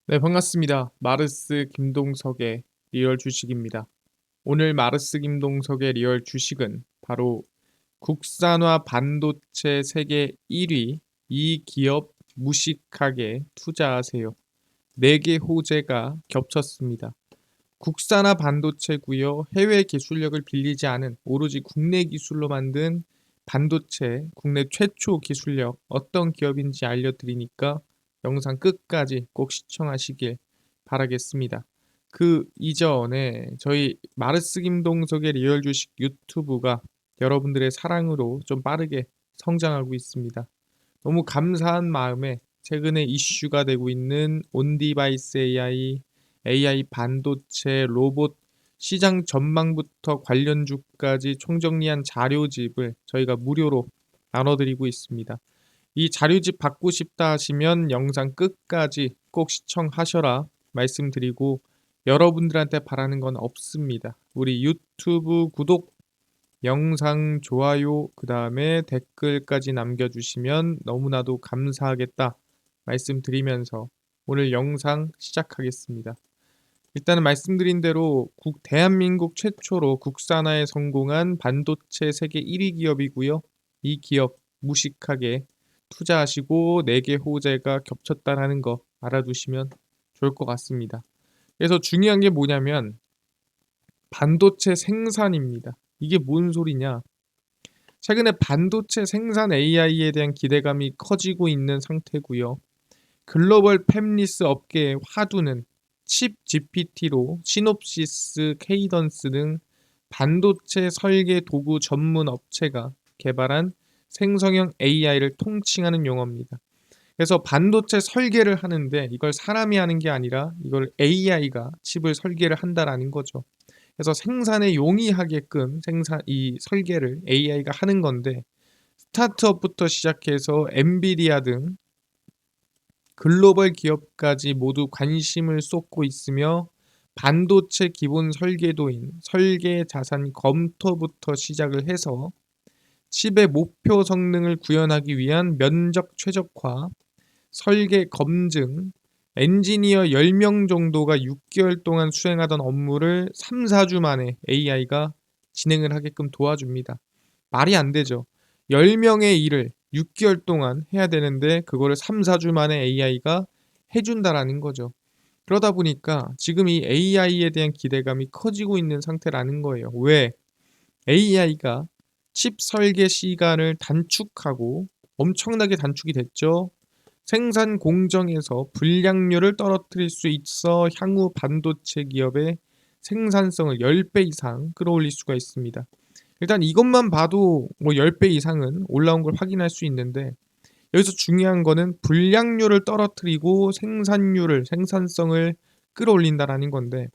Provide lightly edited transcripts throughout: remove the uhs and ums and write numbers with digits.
네, 반갑습니다. 마르스 김동석의 리얼 주식입니다. 오늘 마르스 김동석의 리얼 주식은 바로 국산화 반도체 세계 1위 이 기업 무식하게 투자하세요. 4개 호재가 겹쳤습니다. 국산화 반도체고요. 해외 기술력을 빌리지 않은 오로지 국내 기술로 만든 반도체 국내 최초 기술력 어떤 기업인지 알려드리니까 영상 끝까지 꼭 시청하시길 바라겠습니다. 그 이전에 저희 마르스 김동석의 리얼 주식 유튜브가 여러분들의 사랑으로 좀 빠르게 성장하고 있습니다. 너무 감사한 마음에 최근에 이슈가 되고 있는 온디바이스 AI 반도체, 로봇 시장 전망부터 관련주까지 총정리한 자료집을 저희가 무료로 나눠드리고 있습니다. 이 자료집 받고 싶다 하시면 영상 끝까지 꼭 시청하셔라 말씀드리고 여러분들한테 바라는 건 없습니다. 우리 유튜브 구독, 영상 좋아요, 그 다음에 댓글까지 남겨주시면 너무나도 감사하겠다 말씀드리면서 오늘 영상 시작하겠습니다. 일단은 말씀드린 대로 대한민국 최초로 국산화에 성공한 반도체 세계 1위 기업이고요. 이 기업 무식하게 투자하시고 4개 호재가 겹쳤다라는 거 알아두시면 좋을 것 같습니다. 그래서 중요한 게 뭐냐면 반도체 생산입니다. 이게 뭔 소리냐? 최근에 반도체 생산 AI에 대한 기대감이 커지고 있는 상태고요. 글로벌 팹리스 업계의 화두는 칩 GPT로 시놉시스, 케이던스 등 반도체 설계 도구 전문 업체가 개발한 생성형 AI를 통칭하는 용어입니다. 그래서 반도체 설계를 하는데 이걸 사람이 하는 게 아니라 이걸 AI가 칩을 설계를 한다라는 거죠. 그래서 생산에 용이하게끔 이 설계를 AI가 하는 건데 스타트업부터 시작해서 엔비디아 등 글로벌 기업까지 모두 관심을 쏟고 있으며 반도체 기본 설계도인 설계 자산 검토부터 시작을 해서 칩의 목표 성능을 구현하기 위한 면적 최적화, 설계 검증, 엔지니어 10명 정도가 6개월 동안 수행하던 업무를 3, 4주 만에 AI가 진행을 하게끔 도와줍니다. 말이 안 되죠. 10명의 일을 6개월 동안 해야 되는데 그거를 3, 4주 만에 AI가 해준다라는 거죠. 그러다 보니까 지금 이 AI에 대한 기대감이 커지고 있는 상태라는 거예요. 왜? AI가 칩 설계 시간을 단축하고 엄청나게 단축이 됐죠. 생산 공정에서 불량률을 떨어뜨릴 수 있어 향후 반도체 기업의 생산성을 10배 이상 끌어올릴 수가 있습니다. 일단 이것만 봐도 뭐 10배 이상은 올라온 걸 확인할 수 있는데 여기서 중요한 거는 불량률을 떨어뜨리고 생산성을 끌어올린다라는 건데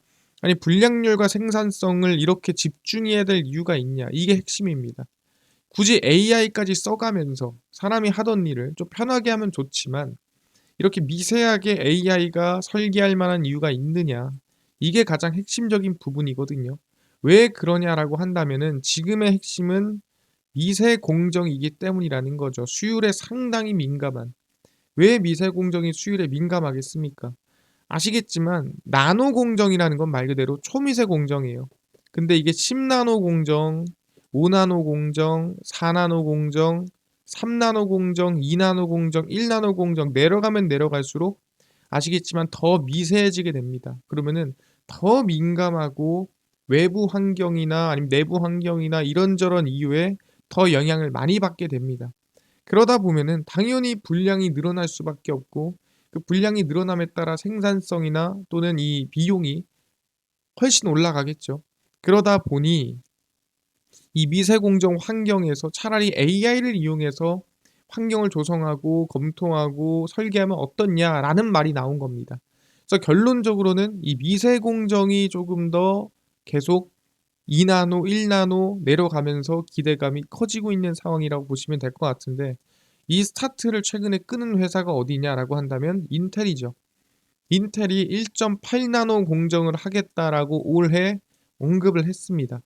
아니 불량률과 생산성을 이렇게 집중해야 될 이유가 있냐? 이게 핵심입니다. 굳이 AI까지 써가면서 사람이 하던 일을 좀 편하게 하면 좋지만 이렇게 미세하게 AI가 설계할 만한 이유가 있느냐? 이게 가장 핵심적인 부분이거든요. 왜 그러냐라고 한다면은 지금의 핵심은 미세 공정이기 때문이라는 거죠. 수율에 상당히 민감한. 왜 미세 공정이 수율에 민감하겠습니까? 아시겠지만 나노 공정이라는 건 말 그대로 초미세 공정이에요. 근데 이게 10나노 공정, 5나노 공정, 4나노 공정, 3나노 공정, 2나노 공정, 1나노 공정 내려가면 내려갈수록 아시겠지만 더 미세해지게 됩니다. 그러면은 더 민감하고 외부 환경이나 아니면 내부 환경이나 이런저런 이유에 더 영향을 많이 받게 됩니다. 그러다 보면은 당연히 분량이 늘어날 수밖에 없고 그 분량이 늘어남에 따라 생산성이나 또는 이 비용이 훨씬 올라가겠죠. 그러다 보니 이 미세공정 환경에서 차라리 AI를 이용해서 환경을 조성하고 검토하고 설계하면 어떻냐라는 말이 나온 겁니다. 그래서 결론적으로는 이 미세공정이 조금 더 계속 2나노, 1나노 내려가면서 기대감이 커지고 있는 상황이라고 보시면 될 것 같은데 이 스타트를 최근에 끄는 회사가 어디냐라고 한다면 인텔이죠. 인텔이 1.8나노 공정을 하겠다라고 올해 언급을 했습니다.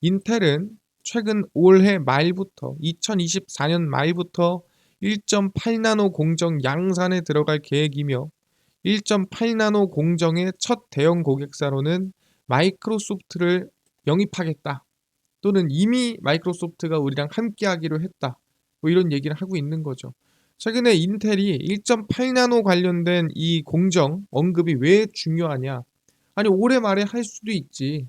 인텔은 최근 올해 말부터 2024년 말부터 1.8나노 공정 양산에 들어갈 계획이며 1.8나노 공정의 첫 대형 고객사로는 마이크로소프트를 영입하겠다. 또는 이미 마이크로소프트가 우리랑 함께하기로 했다. 뭐 이런 얘기를 하고 있는 거죠. 최근에 인텔이 1.8나노 관련된 이 공정 언급이 왜 중요하냐? 아니 올해 말에 할 수도 있지.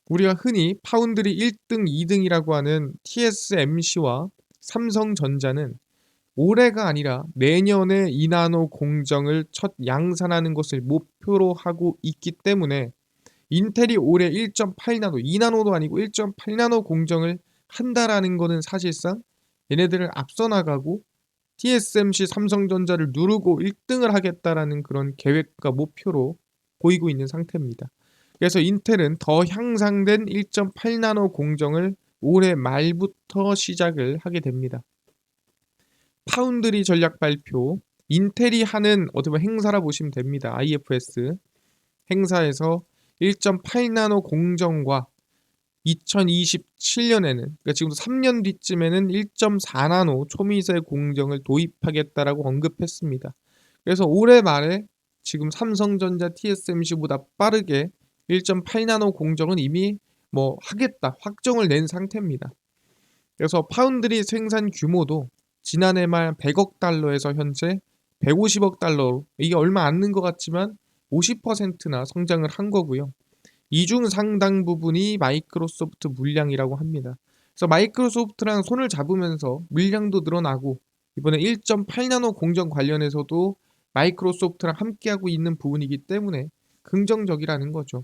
우리가 흔히 파운드리 1등, 2등이라고 하는 TSMC와 삼성전자는 올해가 아니라 내년에 2나노 공정을 첫 양산하는 것을 목표로 하고 있기 때문에 인텔이 올해 1.8나노, 2나노도 아니고 1.8나노 공정을 한다라는 거는 사실상 얘네들을 앞서 나가고 TSMC, 삼성전자를 누르고 1등을 하겠다라는 그런 계획과 목표로 보이고 있는 상태입니다. 그래서 인텔은 더 향상된 1.8나노 공정을 올해 말부터 시작을 하게 됩니다. 파운드리 전략 발표, 인텔이 하는 어떻게 보면 행사라 보시면 됩니다. IFS 행사에서 1.8나노 공정과 2027년에는 그러니까 지금 3년 뒤쯤에는 1.4나노 초미세 공정을 도입하겠다라고 언급했습니다. 그래서 올해 말에 지금 삼성전자 TSMC보다 빠르게 1.8나노 공정은 이미 뭐 하겠다 확정을 낸 상태입니다. 그래서 파운드리 생산 규모도 지난해 말 100억 달러에서 현재 150억 달러로 이게 얼마 안 는 것 같지만 50%나 성장을 한 거고요. 이중 상당 부분이 마이크로소프트 물량이라고 합니다. 그래서 마이크로소프트랑 손을 잡으면서 물량도 늘어나고 이번에 1.8나노 공정 관련해서도 마이크로소프트랑 함께하고 있는 부분이기 때문에 긍정적이라는 거죠.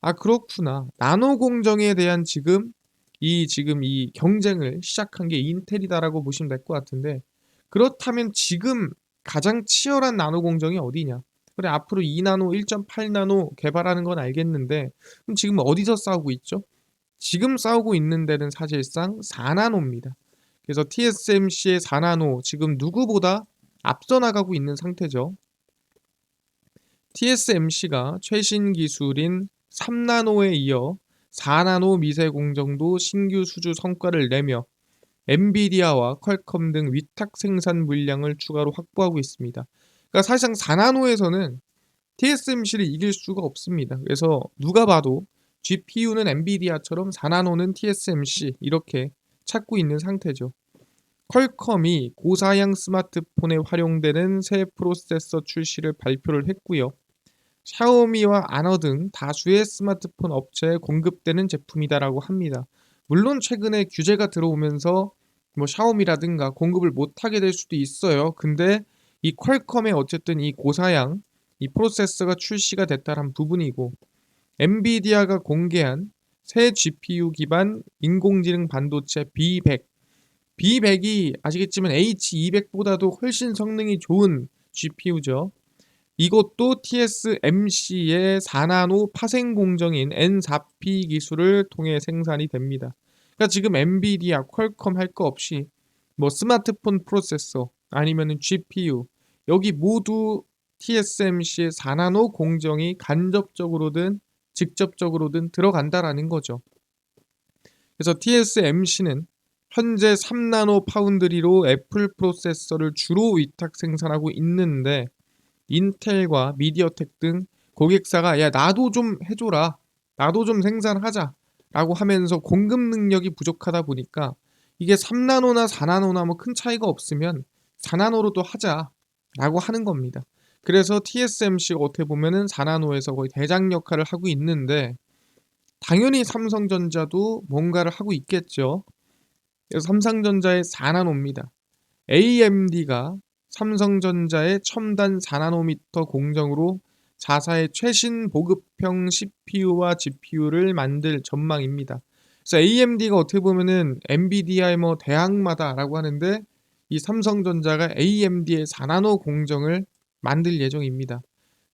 아 그렇구나. 나노 공정에 대한 지금 이 경쟁을 시작한 게 인텔이다라고 보시면 될 것 같은데 그렇다면 지금 가장 치열한 나노 공정이 어디냐? 그래 앞으로 2나노, 1.8나노 개발하는 건 알겠는데 그럼 지금 어디서 싸우고 있죠? 지금 싸우고 있는 데는 사실상 4나노입니다. 그래서 TSMC의 4나노 지금 누구보다 앞서 나가고 있는 상태죠. TSMC가 최신 기술인 3나노에 이어 4나노 미세 공정도 신규 수주 성과를 내며 엔비디아와 퀄컴 등 위탁 생산 물량을 추가로 확보하고 있습니다. 그러니까 사실상 4나노에서는 TSMC를 이길 수가 없습니다. 그래서 누가 봐도 GPU는 엔비디아처럼 4나노는 TSMC 이렇게 찾고 있는 상태죠. 퀄컴이 고사양 스마트폰에 활용되는 새 프로세서 출시를 발표를 했고요. 샤오미와 아너 등 다수의 스마트폰 업체에 공급되는 제품이다라고 합니다. 물론 최근에 규제가 들어오면서 뭐 샤오미라든가 공급을 못하게 될 수도 있어요. 근데 이 퀄컴의 어쨌든 이 고사양 이 프로세서가 출시가 됐다는 부분이고 엔비디아가 공개한 새 GPU 기반 인공지능 반도체 B100 B100이 아시겠지만 H200보다도 훨씬 성능이 좋은 GPU죠. 이것도 TSMC의 4나노 파생 공정인 N4P 기술을 통해 생산이 됩니다. 그러니까 지금 엔비디아, 퀄컴 할 거 없이 뭐 스마트폰 프로세서 아니면은 GPU 여기 모두 TSMC의 4나노 공정이 간접적으로든 직접적으로든 들어간다라는 거죠. 그래서 TSMC는 현재 3나노 파운드리로 애플 프로세서를 주로 위탁 생산하고 있는데 인텔과 미디어텍 등 고객사가 야 나도 좀 해줘라 나도 좀 생산하자 라고 하면서 공급 능력이 부족하다 보니까 이게 3나노나 4나노나 뭐 큰 차이가 없으면 4나노로도 하자 라고 하는 겁니다. 그래서 TSMC가 어떻게 보면은 4나노에서 거의 대장 역할을 하고 있는데 당연히 삼성전자도 뭔가를 하고 있겠죠. 그래서 삼성전자의 4나노입니다. AMD가 삼성전자의 첨단 4나노미터 공정으로 자사의 최신 보급형 CPU와 GPU를 만들 전망입니다. 그래서 AMD가 어떻게 보면은 엔비디아의 뭐 대항마다라고 하는데 이 삼성전자가 AMD의 4나노 공정을 만들 예정입니다.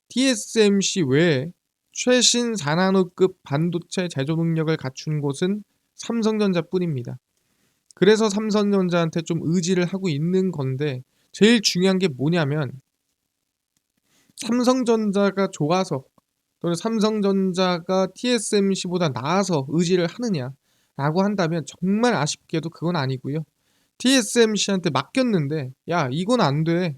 TSMC 외에 최신 4나노급 반도체 제조 능력을 갖춘 곳은 삼성전자뿐입니다. 그래서 삼성전자한테 좀 의지를 하고 있는 건데 제일 중요한 게 뭐냐면 삼성전자가 좋아서 또는 삼성전자가 TSMC보다 나아서 의지를 하느냐라고 한다면 정말 아쉽게도 그건 아니고요. TSMC한테 맡겼는데 야 이건 안 돼.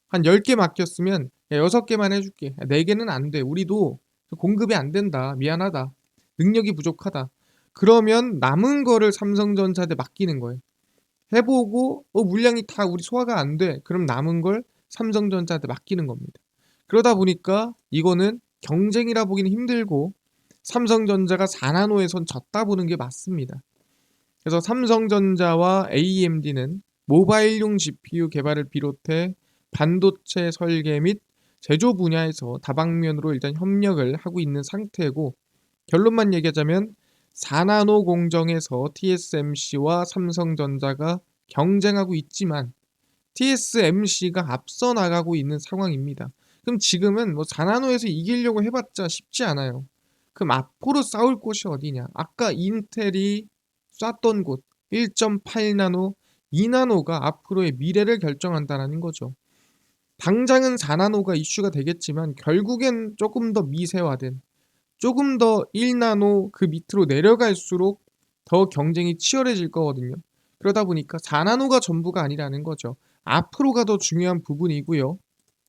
한 10개 맡겼으면 야, 6개만 해줄게. 4개는 안 돼. 우리도 공급이 안 된다. 미안하다. 능력이 부족하다. 그러면 남은 거를 삼성전자한테 맡기는 거예요. 해보고 물량이 다 우리 소화가 안 돼. 그럼 남은 걸 삼성전자한테 맡기는 겁니다. 그러다 보니까 이거는 경쟁이라 보기는 힘들고 삼성전자가 4나노에선 졌다 보는 게 맞습니다. 그래서 삼성전자와 AMD는 모바일용 GPU 개발을 비롯해 반도체 설계 및 제조 분야에서 다방면으로 일단 협력을 하고 있는 상태고, 결론만 얘기하자면 4나노 공정에서 TSMC와 삼성전자가 경쟁하고 있지만 TSMC가 앞서 나가고 있는 상황입니다. 그럼 지금은 뭐 4나노에서 이기려고 해봤자 쉽지 않아요. 그럼 앞으로 싸울 곳이 어디냐? 아까 인텔이 쐈던 곳 1.8나노, 2나노가 앞으로의 미래를 결정한다는 거죠. 당장은 4나노가 이슈가 되겠지만 결국엔 조금 더 미세화된, 조금 더 1나노 그 밑으로 내려갈수록 더 경쟁이 치열해질 거거든요. 그러다 보니까 4나노가 전부가 아니라는 거죠. 앞으로가 더 중요한 부분이고요.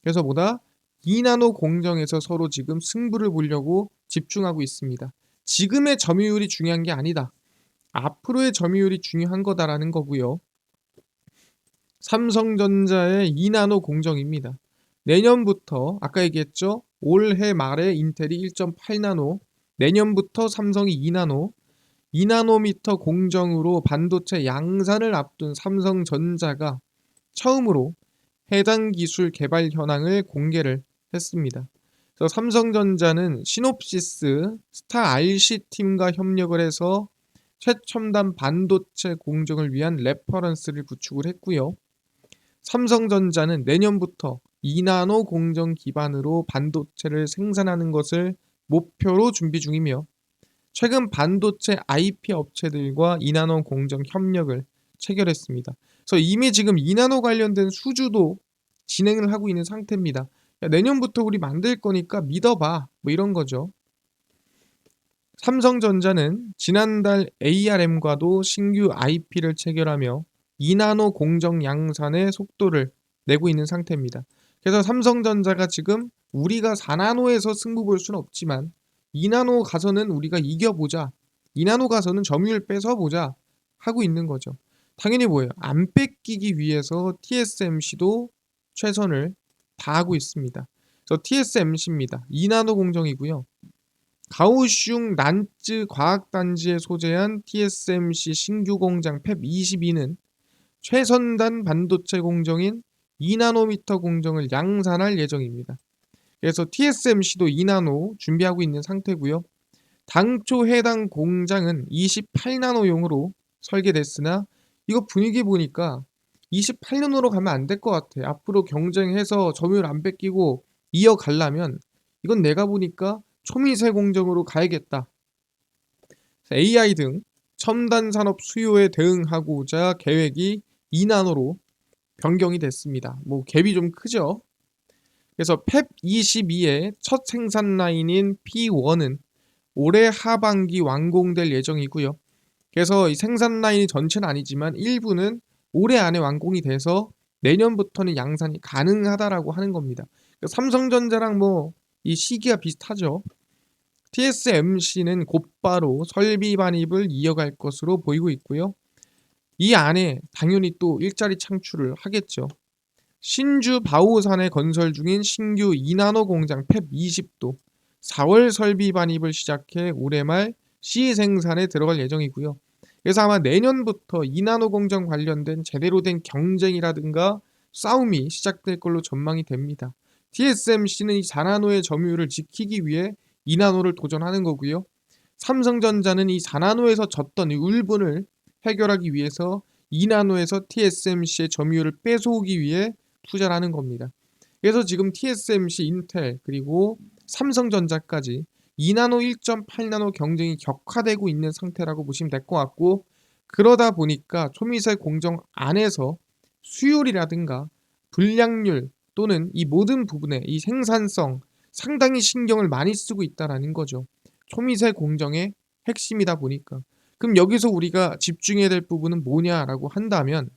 그래서 보다 2나노 공정에서 서로 지금 승부를 보려고 집중하고 있습니다. 지금의 점유율이 중요한 게 아니다. 앞으로의 점유율이 중요한 거다라는 거고요. 삼성전자의 2나노 공정입니다. 내년부터 아까 얘기했죠. 올해 말에 인텔이 1.8나노, 내년부터 삼성이 2나노, 2나노미터 공정으로 반도체 양산을 앞둔 삼성전자가 처음으로 해당 기술 개발 현황을 공개를 했습니다. 그래서 삼성전자는 시놉시스, 스타 RC 팀과 협력을 해서 최첨단 반도체 공정을 위한 레퍼런스를 구축을 했고요. 삼성전자는 내년부터 2나노 공정 기반으로 반도체를 생산하는 것을 목표로 준비 중이며, 최근 반도체 IP 업체들과 2나노 공정 협력을 체결했습니다. 그래서 이미 지금 2나노 관련된 수주도 진행을 하고 있는 상태입니다. 야, 내년부터 우리 만들 거니까 믿어봐. 뭐 이런 거죠. 삼성전자는 지난달 ARM과도 신규 IP를 체결하며 2나노 공정 양산의 속도를 내고 있는 상태입니다. 그래서 삼성전자가 지금 우리가 4나노에서 승부 볼 수는 없지만 2나노 가서는 우리가 이겨보자. 2나노 가서는 점유율 뺏어보자 하고 있는 거죠. 당연히 뭐예요? 안 뺏기기 위해서 TSMC도 최선을 다하고 있습니다. 그래서 TSMC입니다. 2나노 공정이고요. 가오슝 난쯔 과학단지에 소재한 TSMC 신규 공장 팹22는 최선단 반도체 공정인 2나노미터 공정을 양산할 예정입니다. 그래서 TSMC도 2나노 준비하고 있는 상태고요. 당초 해당 공장은 28나노용으로 설계됐으나 이거 분위기 보니까 28나노로 가면 안 될 것 같아. 앞으로 경쟁해서 점유율 안 뺏기고 이어가려면 이건 내가 보니까 초미세 공정으로 가야겠다. AI 등 첨단 산업 수요에 대응하고자 계획이 2나노로 변경이 됐습니다. 뭐 갭이 좀 크죠. 그래서 팹22의 첫 생산 라인인 P1은 올해 하반기 완공될 예정이고요. 그래서 이 생산 라인이 전체는 아니지만 일부는 올해 안에 완공이 돼서 내년부터는 양산이 가능하다라고 하는 겁니다. 삼성전자랑 뭐 이 시기가 비슷하죠. TSMC는 곧바로 설비 반입을 이어갈 것으로 보이고 있고요. 이 안에 당연히 또 일자리 창출을 하겠죠. 신주 바오산에 건설 중인 신규 2나노 공장 팹20도 4월 설비 반입을 시작해 올해 말 C 생산에 들어갈 예정이고요. 그래서 아마 내년부터 2나노 공정 관련된 제대로 된 경쟁이라든가 싸움이 시작될 걸로 전망이 됩니다. TSMC는 이 4나노의 점유율을 지키기 위해 2나노를 도전하는 거고요. 삼성전자는 이 4나노에서 졌던 이 울분을 해결하기 위해서 2나노에서 TSMC의 점유율을 뺏어오기 위해 투자를 하는 겁니다. 그래서 지금 TSMC, 인텔 그리고 삼성전자까지 2나노, 1.8나노 경쟁이 격화되고 있는 상태라고 보시면 될 것 같고, 그러다 보니까 초미세 공정 안에서 수율이라든가 불량률 또는 이 모든 부분에 이 생산성 상당히 신경을 많이 쓰고 있다라는 거죠. 초미세 공정의 핵심이다 보니까. 그럼 여기서 우리가 집중해야 될 부분은 뭐냐라고 한다면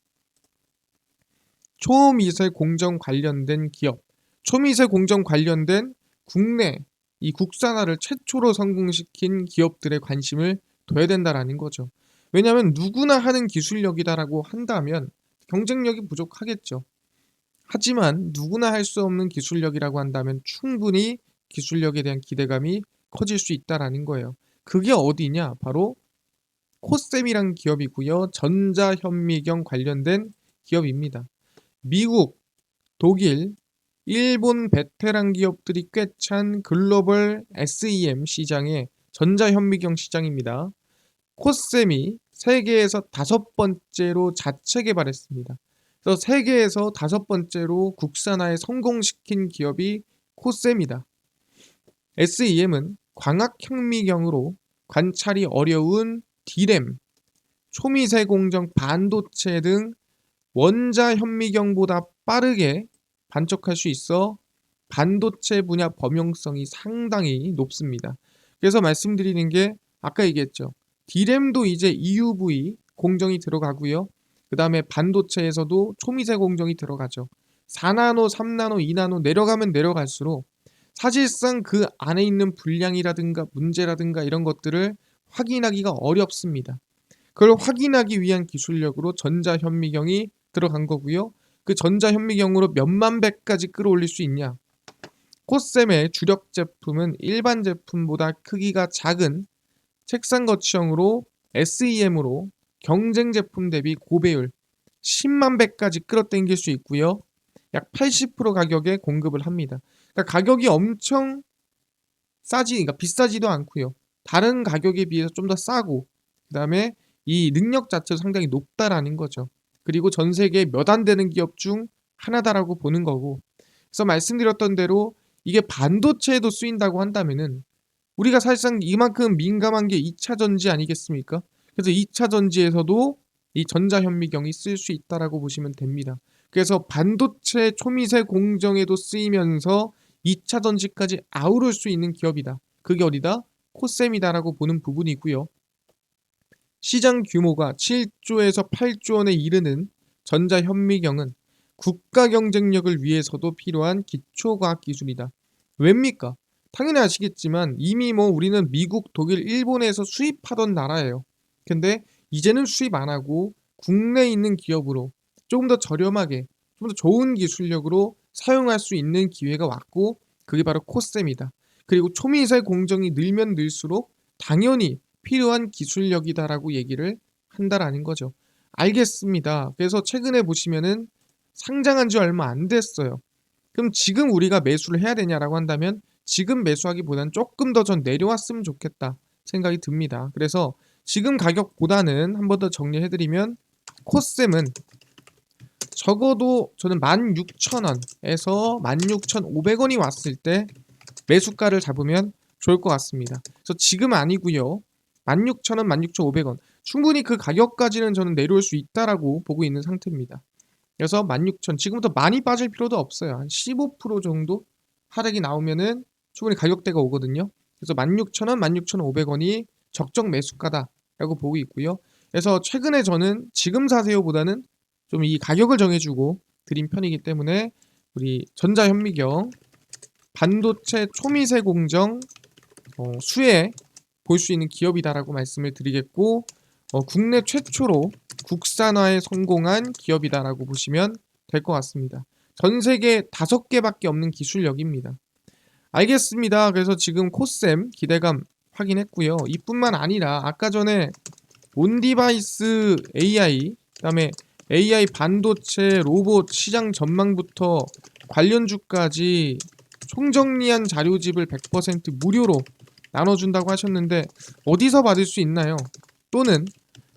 초미세 공정 관련된 기업, 초미세 공정 관련된 국내 이 국산화를 최초로 성공시킨 기업들의 관심을 둬야 된다라는 거죠. 왜냐하면 누구나 하는 기술력이다라고 한다면 경쟁력이 부족하겠죠. 하지만 누구나 할 수 없는 기술력이라고 한다면 충분히 기술력에 대한 기대감이 커질 수 있다라는 거예요. 그게 어디냐? 바로 코셈이란 기업이고요. 전자현미경 관련된 기업입니다. 미국, 독일, 일본 베테랑 기업들이 꽤 찬 글로벌 SEM 시장의 전자현미경 시장입니다. 코셈이 세계에서 5번째로 자체 개발했습니다. 그래서 세계에서 5번째로 국산화에 성공시킨 기업이 코셈이다. SEM은 광학현미경으로 관찰이 어려운 D램, 초미세 공정 반도체 등 원자 현미경보다 빠르게 반척할 수 있어 반도체 분야 범용성이 상당히 높습니다. 그래서 말씀드리는 게 아까 얘기했죠. D램도 이제 EUV 공정이 들어가고요. 그 다음에 반도체에서도 초미세 공정이 들어가죠. 4나노, 3나노, 2나노 내려가면 내려갈수록 사실상 그 안에 있는 불량이라든가 문제라든가 이런 것들을 확인하기가 어렵습니다. 그걸 확인하기 위한 기술력으로 전자현미경이 들어간 거고요. 그 전자현미경으로 몇만 배까지 끌어올릴 수 있냐? 코셈의 주력 제품은 일반 제품보다 크기가 작은 책상 거치형으로 SEM으로 경쟁 제품 대비 고배율 10만 배까지 끌어당길 수 있고요. 약 80% 가격에 공급을 합니다. 그러니까 가격이 엄청 그러니까 비싸지도 않고요. 다른 가격에 비해서 좀 더 싸고 그다음에 이 능력 자체도 상당히 높다라는 거죠. 그리고 전 세계 몇 안 되는 기업 중 하나다라고 보는 거고. 그래서 말씀드렸던 대로 이게 반도체에도 쓰인다고 한다면은 우리가 사실상 이만큼 민감한 게 2차 전지 아니겠습니까? 그래서 2차 전지에서도 이 전자현미경이 쓸 수 있다라고 보시면 됩니다. 그래서 반도체 초미세 공정에도 쓰이면서 2차 전지까지 아우를 수 있는 기업이다. 그게 어디다? 코셈이다라고 보는 부분이고요. 시장 규모가 7조에서 8조 원에 이르는 전자현미경은 국가 경쟁력을 위해서도 필요한 기초과학 기술이다. 왜입니까? 당연히 아시겠지만 이미 우리는 미국, 독일, 일본에서 수입하던 나라예요. 근데 이제는 수입 안 하고 국내에 있는 기업으로 조금 더 저렴하게, 좀 더 좋은 기술력으로 사용할 수 있는 기회가 왔고 그게 바로 코셈이다. 그리고 초미세 공정이 늘면 늘수록 당연히 필요한 기술력이다라고 얘기를 한다라는 거죠. 알겠습니다. 그래서 최근에 보시면은 상장한 지 얼마 안 됐어요. 그럼 지금 우리가 매수를 해야 되냐라고 한다면 지금 매수하기보다는 조금 더 전 내려왔으면 좋겠다 생각이 듭니다. 그래서 지금 가격보다는 한 번 더 정리해드리면 코셈은 적어도 저는 16,000원에서 16,500원이 왔을 때 매수가를 잡으면 좋을 것 같습니다. 그래서 지금 아니고요. 16,000원, 16,500원 충분히 그 가격까지는 저는 내려올 수 있다라고 보고 있는 상태입니다. 그래서 16,000 지금부터 많이 빠질 필요도 없어요. 한 15% 정도 하락이 나오면은 충분히 가격대가 오거든요. 그래서 16,000원, 16,500원이 적정 매수가다라고 보고 있고요. 그래서 최근에 저는 지금 사세요보다는 좀 이 가격을 정해주고 드린 편이기 때문에 우리 전자현미경 반도체 초미세 공정 수혜 볼 수 있는 기업이다라고 말씀을 드리겠고 국내 최초로 국산화에 성공한 기업이다라고 보시면 될 것 같습니다. 전 세계 5개밖에 없는 기술력입니다. 알겠습니다. 그래서 지금 코셈 기대감 확인했고요. 이뿐만 아니라 아까 전에 온디바이스 AI 그다음에 AI 반도체 로봇 시장 전망부터 관련주까지 총정리한 자료집을 100% 무료로 나눠준다고 하셨는데 어디서 받을 수 있나요? 또는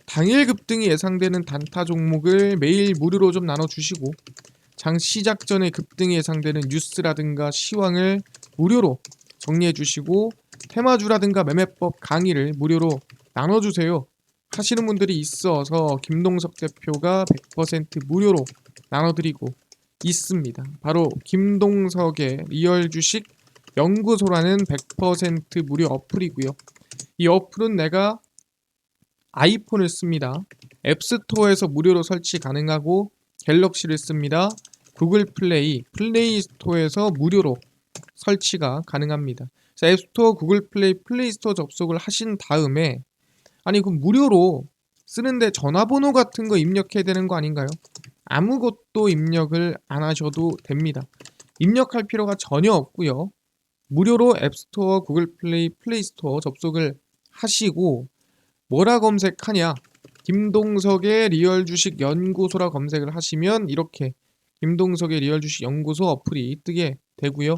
당일 급등이 예상되는 단타 종목을 매일 무료로 좀 나눠주시고 장 시작 전에 급등이 예상되는 뉴스라든가 시황을 무료로 정리해주시고 테마주라든가 매매법 강의를 무료로 나눠주세요 하시는 분들이 있어서 김동석 대표가 100% 무료로 나눠드리고 있습니다. 바로 김동석의 리얼 주식 연구소라는 100% 무료 어플이고요. 이 어플은 내가 아이폰을 씁니다. 앱스토어에서 무료로 설치 가능하고 갤럭시를 씁니다. 구글 플레이 스토어에서 무료로 설치가 가능합니다. 그래서 앱스토어, 구글 플레이 스토어 접속을 하신 다음에 아니 그럼 무료로 쓰는데 전화번호 같은 거 입력해야 되는 거 아닌가요? 아무것도 입력을 안 하셔도 됩니다. 입력할 필요가 전혀 없고요. 무료로 앱스토어, 구글 플레이 스토어 접속을 하시고 뭐라 검색하냐? 김동석의 리얼 주식 연구소라 검색을 하시면 이렇게 김동석의 리얼 주식 연구소 어플이 뜨게 되고요.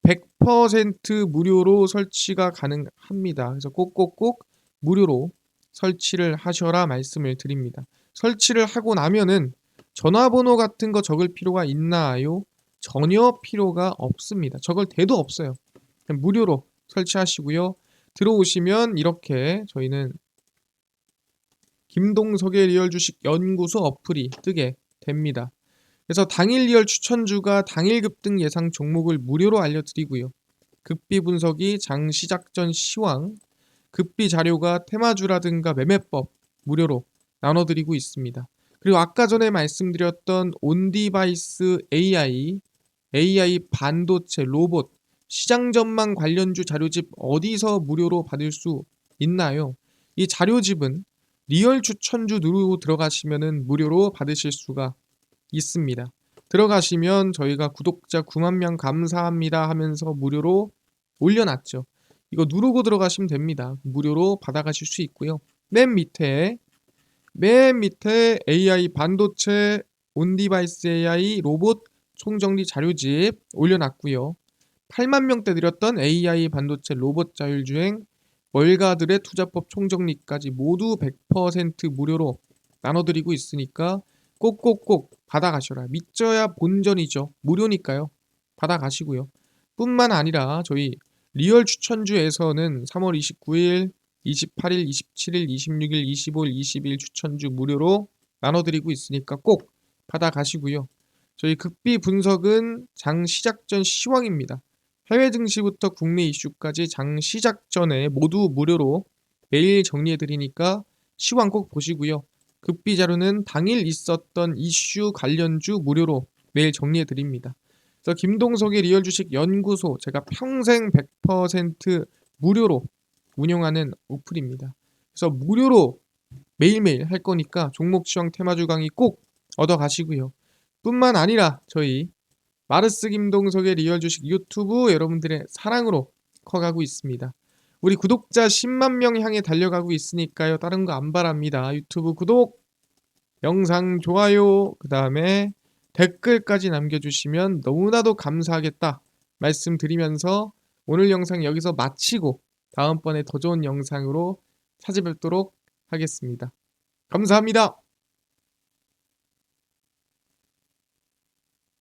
100% 무료로 설치가 가능합니다. 그래서 꼭꼭꼭 무료로 설치를 하셔라 말씀을 드립니다. 설치를 하고 나면은 전화번호 같은 거 적을 필요가 있나요? 전혀 필요가 없습니다. 적을 데도 없어요. 그냥 무료로 설치하시고요. 들어오시면 이렇게 저희는 김동석의 리얼 주식 연구소 어플이 뜨게 됩니다. 그래서 당일 리얼 추천주가 당일 급등 예상 종목을 무료로 알려드리고요. 급비 분석이 장 시작 전 시황, 급비 자료가 테마주라든가 매매법 무료로 나눠드리고 있습니다. 그리고 아까 전에 말씀드렸던 온디바이스 AI 반도체, 로봇, 시장 전망 관련주 자료집 어디서 무료로 받을 수 있나요? 이 자료집은 리얼 추천주 누르고 들어가시면은 무료로 받으실 수가 있습니다. 들어가시면 저희가 구독자 9만 명 감사합니다 하면서 무료로 올려놨죠. 이거 누르고 들어가시면 됩니다. 무료로 받아가실 수 있고요. 맨 밑에 AI 반도체, 온디바이스 AI, 로봇 총정리 자료집 올려놨고요. 8만 명대 드렸던 AI 반도체 로봇 자율주행 월가들의 투자법 총정리까지 모두 100% 무료로 나눠드리고 있으니까 꼭꼭꼭 받아가셔라. 믿져야 본전이죠. 무료니까요. 받아가시고요. 뿐만 아니라 저희 리얼 추천주에서는 3월 29일, 28일, 27일, 26일, 25일, 20일 추천주 무료로 나눠드리고 있으니까 꼭 받아가시고요. 저희 극비 분석은 장 시작 전 시황입니다. 해외 증시부터 국내 이슈까지 장 시작 전에 모두 무료로 매일 정리해드리니까 시황 꼭 보시고요. 급비 자료는 당일 있었던 이슈 관련주 무료로 매일 정리해드립니다. 그래서 김동석의 리얼 주식 연구소 제가 평생 100% 무료로 운영하는 어플입니다. 그래서 무료로 매일매일 할 거니까 종목 시황 테마주 강의 꼭 얻어가시고요. 뿐만 아니라 저희 마르스 김동석의 리얼 주식 유튜브 여러분들의 사랑으로 커가고 있습니다. 우리 구독자 10만 명 향해 달려가고 있으니까요. 다른 거 안 바랍니다. 유튜브 구독, 영상 좋아요, 그 다음에 댓글까지 남겨주시면 너무나도 감사하겠다 말씀드리면서 오늘 영상 여기서 마치고 다음번에 더 좋은 영상으로 찾아뵙도록 하겠습니다. 감사합니다.